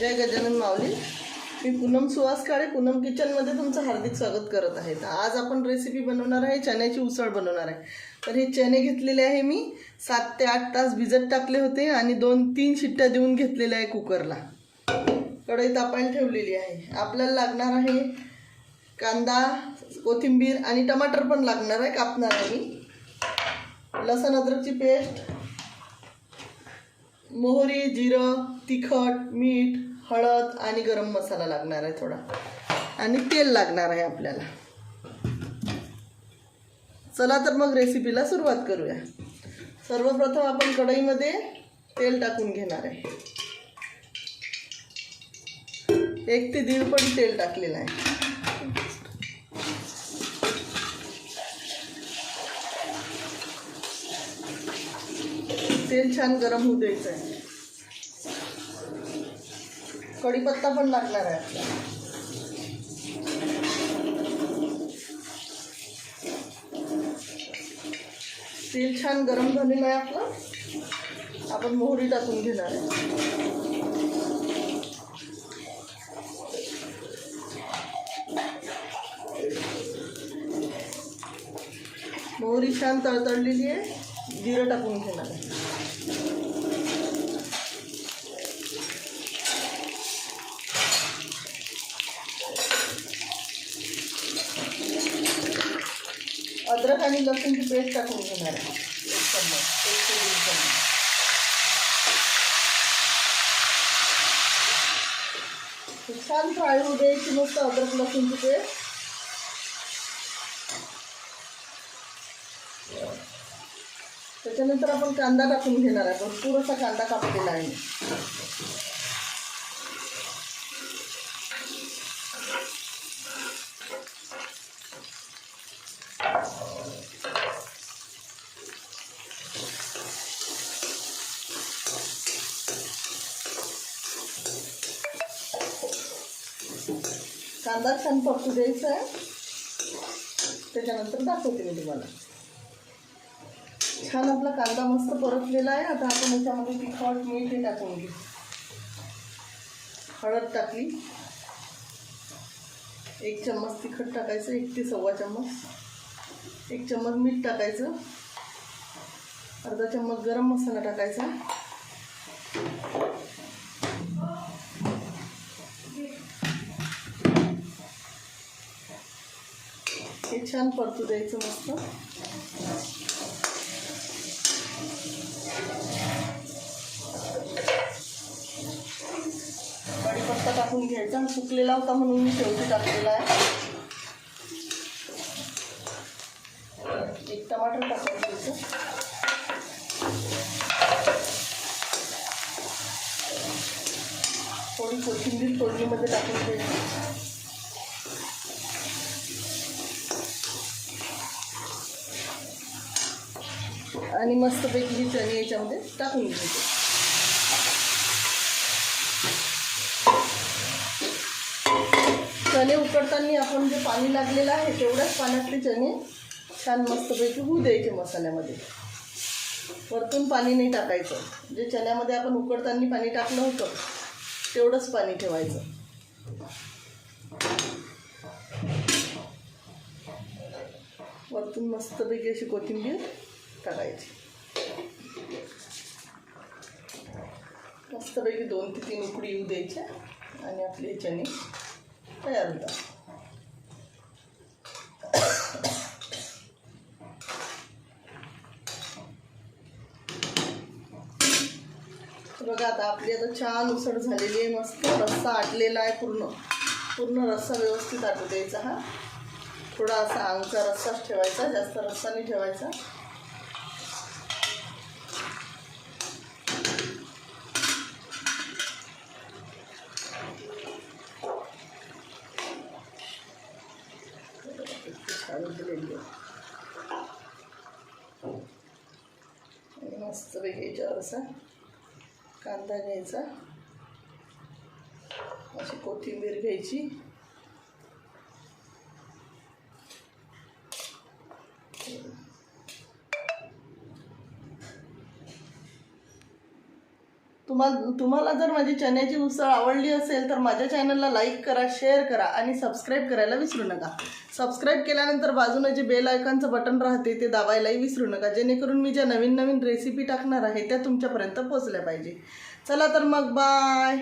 जय गजानन माऊली. मी पूनम सुहास काळे पूनम किचनमध्ये तुमचं हार्दिक स्वागत करत आहे. तर आज आपण रेसिपी बनवणार आहे, चण्याची उसळ बनवणार आहे. तर हे चणे घेतलेले आहे मी 7 ते 8 तास भिजत टाकले होते आणि 2-3 शिट्ट्या देऊन घेतलेल्या आहे कुकरला. कढई तापायला ठेवलेली आहे. आपल्याला लागणार आहे कांदा, कोथिंबीर आणि टमाटर पण लागणार आहे, कापणार आहे मी. लसण अद्रकची पेस्ट, मोहरी, जिरं, तिखट, मीठ, हळद आणि गरम मसाला लागणार आहे थोडा, आणि तेल लागणार आहे आपल्याला. चला तर मग रेसिपीला सुरुवात करूया. सर्वप्रथम आपण कढईमध्ये तेल टाकून घेणार आहे. 1 ते 1.5 पडी तेल टाकलेलं आहे. तेल छान गरम होऊ द्यायचं आहे. कढीपत्ता पण लागणार आहे आपल्याला. तेल छान गरम झालेलं आहे आपलं. आपण मोहरी टाकून घेणार आहे. मोहरी छान तळतळलेली आहे. जिरं टाकून घेणार आहे. अद्रक आणि लसूणची पेस्ट टाकून घेणार आहे. 1 चम्मच, 1 ते 1.5 चम्मच. छान फ्राय होऊ द्यायची मस्त अद्रक लसूणची पेस्ट. त्याच्यानंतर आपण कांदा टाकून घेणार आहे. भरपूर असा कांदा कापलेला आहे. कांदा छान परतू द्यायचा आहे. त्याच्यानंतर दाखवते मी तुम्हाला. छान आपला कांदा मस्त परतलेला आहे. आता आपण याच्यामध्ये तिखट, मीठ हे टाकून घेऊ. हळद टाकली, 1 चम्मच तिखट टाकायचं, 1 ते 1.25 चम्मच. 1 चम्मच मीठ टाकायचं. अर्धा चम्मच गरम मसाला टाकायचा. हे छान परतू द्यायचं मस्त. कढीपत्ता टाकून घ्यायचा. सुकलेला होता म्हणून मी शेवटी टाकलेला आहे. 1 टमाटर टाकून घ्यायचं. थोडी कोथिंबीर फोडणीमध्ये टाकून घ्यायची. आणि मस्तपैकी ही चणे याच्यामध्ये टाकून घ्यायचे. चणे उकडताना आपण जे पाणी लागलेलं आहे तेवढ्याच पाण्यातले चणे छान मस्तपैकी होऊ द्यायचे मसाल्यामध्ये. वरतून पाणी नाही टाकायचं. जे चण्यामध्ये आपण उकडताना पाणी टाकलं होतं तेवढंच पाणी ठेवायचं. वरतून मस्तपैकी अशी कोथिंबीर टाकायची. मस्तपैकी 2 ते 3 उकडी येऊ द्यायच्या आणि आपले चणे तयार होतात. बघा आता आपली छान उसळ झालेली आहे. मस्त रस्सा आटलेला आहे. पूर्ण रस्सा व्यवस्थित आटू द्यायचा. हा थोडा असा अंगचा रस्साच ठेवायचा, जास्त रस्सा नाही ठेवायचा. मस्तपैकी याच्यावर असा कांदा घ्यायचा, अशी कोथिंबीर घ्यायची. तुम्हाला जर माझी चण्याची उसळ आवडली असेल तर माझ्या चॅनलला लाईक करा, शेअर करा आणि सबस्क्राईब करायला विसरू नका. सबस्क्राईब केल्यानंतर बाजूने जे बेल आयकॉनचं बटन राहते ते दाबायलाही विसरू नका, जेणेकरून मी ज्या नवीन नवीन रेसिपी टाकणार आहे त्या तुमच्यापर्यंत पोहोचल्या पाहिजे. चला तर मग बाय.